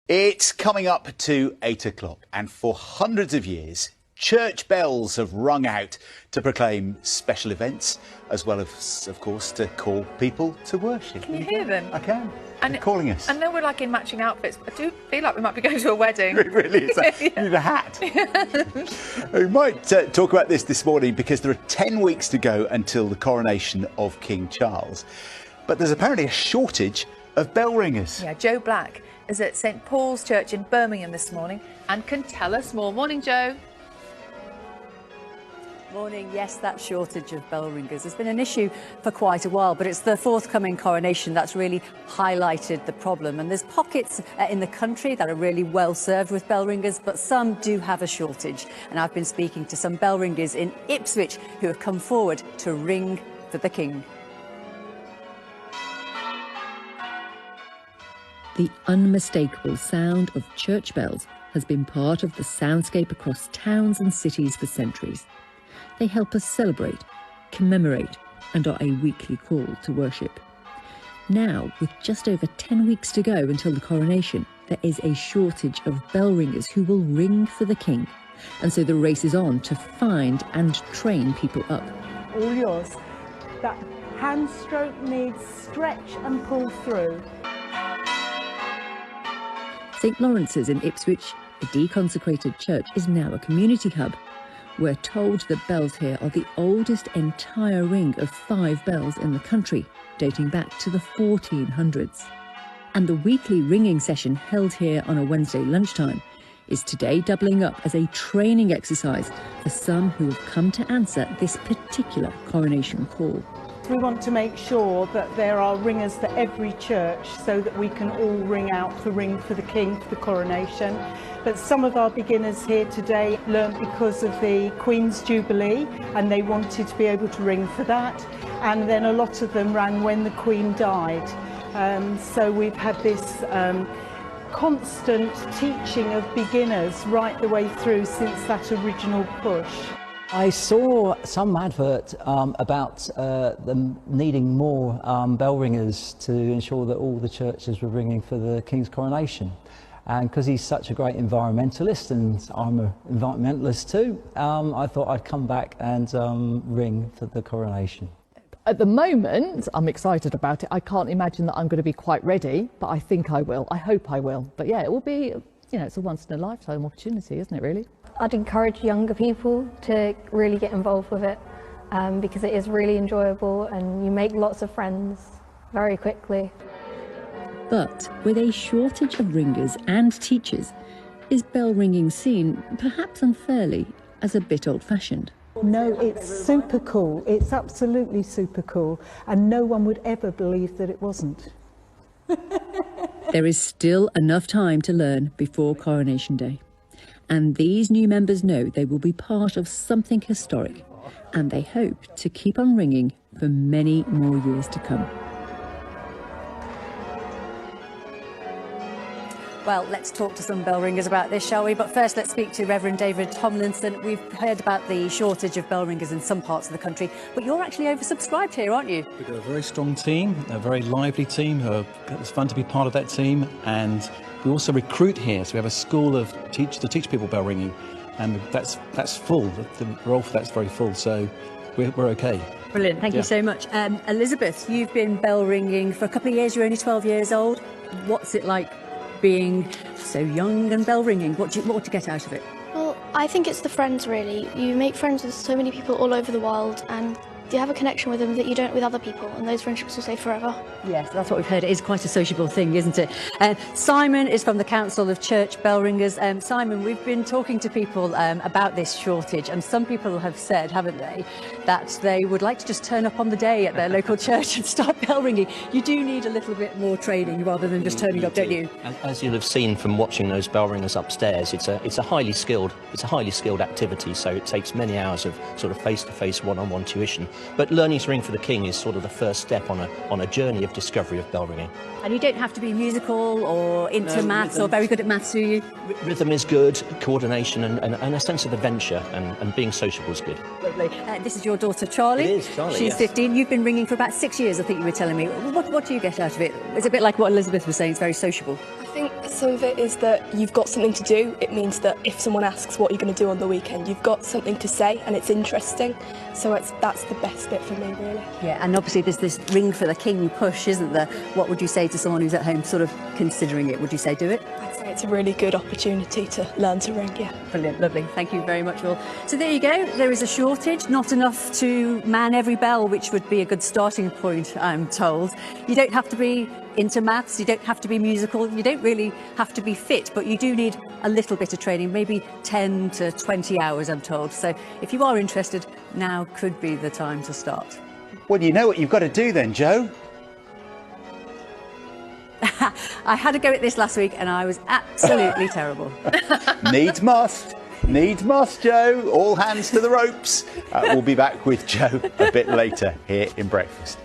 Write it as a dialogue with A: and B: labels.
A: It's coming up to 8 o'clock, and for hundreds of years, church bells have rung out to proclaim special events, as well as, of course, to call people to worship.
B: Can you hear them?
A: I can.
B: And
A: They're calling us.
B: I know we're like in matching outfits, but I do feel like we might be going to a wedding.
A: It really is. You need a hat. We might talk about this morning because there are 10 weeks to go until the coronation of King Charles. But there's apparently a shortage of bell ringers.
B: Yeah, Joe Black is at St Paul's Church in Birmingham this morning and can tell us more. Morning, Joe.
C: Morning. Yes, that shortage of bell ringers has been an issue for quite a while, but it's the forthcoming coronation that's really highlighted the problem. And there's pockets in the country that are really well served with bell ringers, but some do have a shortage. And I've been speaking to some bell ringers in Ipswich who have come forward to ring for the King.
D: The unmistakable sound of church bells has been part of the soundscape across towns and cities for centuries. They help us celebrate, commemorate, and are a weekly call to worship. Now, with just over 10 weeks to go until the coronation, there is a shortage of bell ringers who will ring for the King. And so the race is on to find and train people up.
E: All yours. That hand stroke needs stretch and pull through.
D: St Lawrence's in Ipswich, a deconsecrated church, is now a community hub. We're told the bells here are the oldest entire ring of 5 bells in the country, dating back to the 1400s. And the weekly ringing session held here on a Wednesday lunchtime is today doubling up as a training exercise for some who have come to answer this particular coronation call.
E: We want to make sure that there are ringers for every church so that we can all ring out the ring for the King for the coronation. But some of our beginners here today learnt because of the Queen's Jubilee and they wanted to be able to ring for that. And then a lot of them ran when the Queen died. So we've had this constant teaching of beginners right the way through since that original push.
F: I saw some advert about them needing more bell ringers to ensure that all the churches were ringing for the King's coronation. And because he's such a great environmentalist, and I'm an environmentalist too, I thought I'd come back and ring for the coronation.
G: At the moment, I'm excited about it. I can't imagine that I'm going to be quite ready, but I think I will. I hope I will. But yeah, it will be, you know, it's a once-in-a-lifetime opportunity, isn't it, really?
H: I'd encourage younger people to really get involved with it because it is really enjoyable and you make lots of friends very quickly.
D: But with a shortage of ringers and teachers, is bell ringing seen, perhaps unfairly, as a bit old-fashioned?
E: No, it's super cool. It's absolutely super cool. And no one would ever believe that it wasn't.
D: There is still enough time to learn before Coronation Day. And these new members know they will be part of something historic, and they hope to keep on ringing for many more years to come.
C: Well, let's talk to some bell ringers about this, shall we? But first, let's speak to Reverend David Tomlinson. We've heard about the shortage of bell ringers in some parts of the country, but you're actually oversubscribed here, aren't you?
I: We've got a very strong team, a very lively team. It's fun to be part of that team, and we also recruit here, so we have a school to teach people bell ringing, and that's full. The role for that's very full, so we're okay.
C: Brilliant, thank you so much. Elizabeth, you've been bell ringing for a couple of years. You're only 12 years old. What's it like being so young and bell ringing? What do you get out of it?
J: Well, I think it's the friends, really. You make friends with so many people all over the world, and you have a connection with them that you don't with other people, and those friendships will stay forever.
C: Yes, that's what we've heard. It is quite a sociable thing, isn't it? Simon is from the Council of Church Bell Ringers. Simon, we've been talking to people about this shortage, and some people have said, haven't they, that they would like to just turn up on the day at their local church and start bell ringing. You do need a little bit more training rather than just turning up, don't you?
K: As you'll have seen from watching those bell ringers upstairs, it's a highly skilled activity, so it takes many hours of sort of face-to-face one-on-one tuition. But learning to ring for the King is sort of the first step on a journey of discovery of bell ringing.
C: And you don't have to be musical or into maths or very good at maths, do you?
K: Rhythm is good, coordination and a sense of adventure and being sociable is good.
C: Lovely. This is your daughter Charlie.
K: It is, Charlie,
C: She's
K: yes.
C: 15. You've been ringing for about 6 years, I think you were telling me. What do you get out of it? It's a bit like what Elizabeth was saying, it's very sociable.
J: I
L: think some of it is that you've got something to do. It means that if someone asks what you're going to do on the weekend, you've got something to say and it's interesting. So that's the best bit for me, really.
C: Yeah, and obviously there's this Ring for the King push, isn't there? What would you say to someone who's at home sort of considering it? Would you say do it?
L: I'd say it's a really good opportunity to learn to ring, yeah.
C: Brilliant, lovely. Thank you very much, all. So there you go. There is a shortage, not enough to man every bell, which would be a good starting point, I'm told. You don't have to be into maths, you don't have to be musical, you don't really have to be fit, but you do need a little bit of training, maybe 10 to 20 hours, I'm told. So if you are interested, now could be the time to start.
A: Well, you know what you've got to do then, Joe.
C: I had a go at this last week and I was absolutely terrible.
A: Needs must. Needs must, Joe. All hands to the ropes. We'll be back with Joe a bit later here in Breakfast.